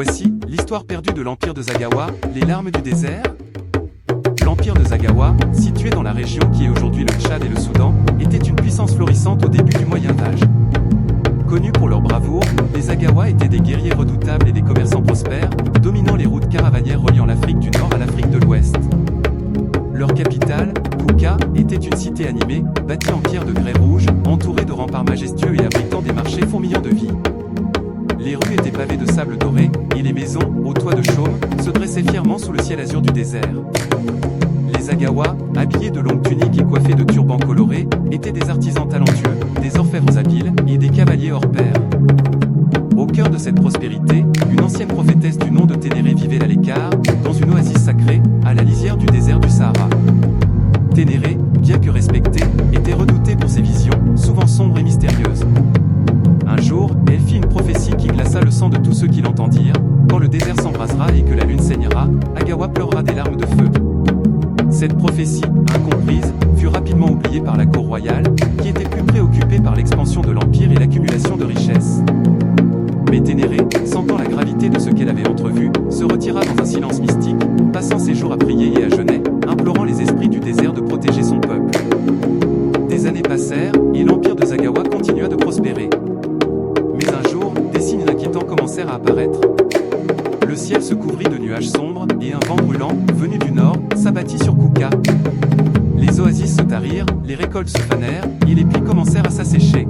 Voici l'histoire perdue de l'Empire de Zagawa, les larmes du désert. L'Empire de Zagawa, situé dans la région qui est aujourd'hui le Tchad et le Soudan, était une puissance florissante au début du Moyen-Âge. Connus pour leur bravoure, les Zagawa étaient des guerriers redoutables et des commerçants prospères, dominant les routes caravanières reliant l'Afrique du Nord à l'Afrique de l'Ouest. Leur capitale, Kouka, était une cité animée, bâtie en pierre de grès rouge, entourée de remparts majestueux et abritant des marchés fourmillant de vie. Les rues étaient pavées de sable doré, et les maisons, aux toits de chaume, se dressaient fièrement sous le ciel azur du désert. Les Zagawa, habillés de longues tuniques et coiffés de turbans colorés, étaient des artisans talentueux, des orfèvres habiles et des cavaliers hors pair. Au cœur de cette prospérité, une ancienne prophétesse du nom de Ténéré vivait à l'écart, dans une oasis sacrée, à la lisière du désert du Sahara. Ténéré, bien que respectée, était redoutée pour ses visions, souvent sombres et mystérieuses. Un jour, elle fit une prophétie qui glaça le sang de tous ceux qui l'entendirent. Quand le désert s'embrasera et que la lune saignera, Agawa pleurera des larmes de feu. Cette prophétie, incomprise, fut rapidement oubliée par la cour royale, qui était plus préoccupée par l'expansion de l'Empire et l'accumulation de richesses. Mais Ténéré, sentant la gravité de ce qu'elle avait entrevu, se retira dans un silence mystique, passant ses jours à prier et à jeûner, implorant les esprits du désert de protéger son peuple. Des années passèrent, et l'Empire de Zagawa continua de prospérer. Mais un jour, des signes inquiétants commencèrent à apparaître. Le ciel se couvrit de nuages sombres, et un vent brûlant, venu du nord, s'abattit sur Kouka. Les oasis se tarirent, les récoltes se fanèrent, et les puits commencèrent à s'assécher.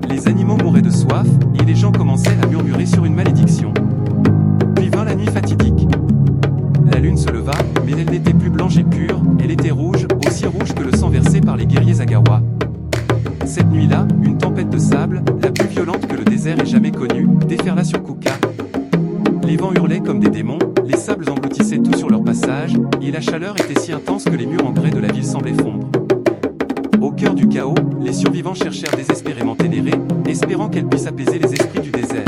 Les animaux mouraient de soif, et les gens commençaient à murmurer sur une malédiction. Puis vint la nuit fatidique. La lune se leva, mais elle n'était plus blanche et pure, elle était rouge, aussi rouge que le sang versé par les guerriers Zagawa. Cette nuit-là, une tempête de sable, la plus violente que le désert ait jamais connue, déferla sur Kouka. Les vents hurlaient comme des démons, les sables engloutissaient tout sur leur passage, et la chaleur était si intense que les murs en grès de la ville semblaient fondre. Au cœur du chaos, les survivants cherchèrent désespérément Ténéré, espérant qu'elle puisse apaiser les esprits du désert.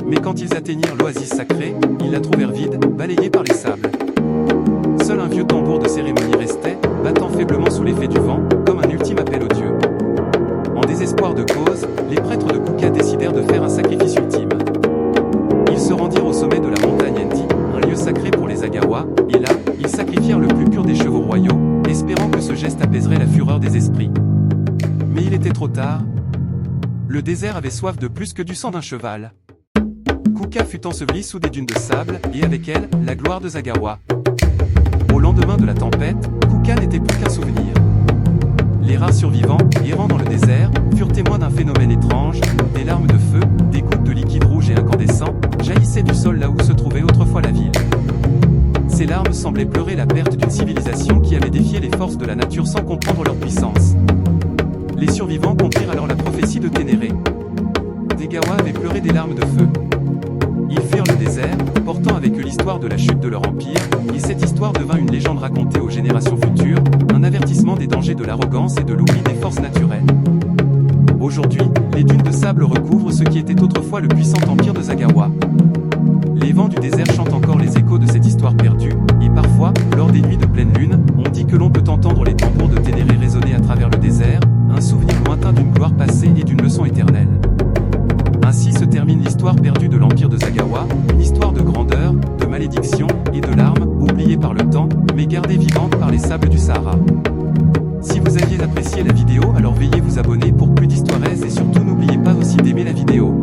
Mais quand ils atteignirent l'oasis sacrée, ils la trouvèrent vide, balayée par les sables. Seul un vieux tambour de cérémonie restait, battant faiblement sous l'effet du vent, comme un ultime appel aux dieux. En désespoir de cause, les prêtres de Kouka décidèrent de faire un sacrifice ultime. Ils se rendirent au sommet de la montagne Endi, un lieu sacré pour les Zagawa, et là, ils sacrifièrent le plus pur des chevaux royaux, espérant que ce geste apaiserait la fureur des esprits. Mais il était trop tard. Le désert avait soif de plus que du sang d'un cheval. Kouka fut ensevelie sous des dunes de sable, et avec elle, la gloire de Zagawa. Au lendemain de la tempête, Kouka n'était plus qu'un souvenir. Les rares survivants, errant dans le désert, furent témoins d'un phénomène étrange. Des larmes de feu, des gouttes de liquide rouge et incandescent, jaillissaient du sol là où se trouvait autrefois la ville. Ces larmes semblaient pleurer la perte d'une civilisation qui avait défié les forces de la nature sans comprendre leur puissance. Les survivants comprirent alors la prophétie de Ténéré. Des Gawa avaient pleuré des larmes de feu. Ils fuirent le désert, portant avec eux l'histoire de la chute de leur empire, et cette histoire devint une légende racontée aux générations futures, un avertissement des dangers de l'arrogance et de l'oubli des forces naturelles. Aujourd'hui, les dunes de sable recouvrent ce qui était autrefois le puissant empire de Zagawa. Les vents du désert chantent encore les échos de cette histoire perdue, et parfois, lors des nuits de pleine lune, on dit que l'on peut entendre les tambours de Ténéré résonner à travers le désert, un souvenir lointain d'une gloire passée et d'une leçon éternelle. Ainsi se termine l'histoire perdue de l'Empire de Zagawa, une histoire de grandeur, de malédiction et de larmes, oubliée par le temps, mais gardée vivante par les sables du Sahara. Si vous aviez apprécié la vidéo, alors veuillez vous abonner pour plus d'histoires et surtout n'oubliez pas aussi d'aimer la vidéo.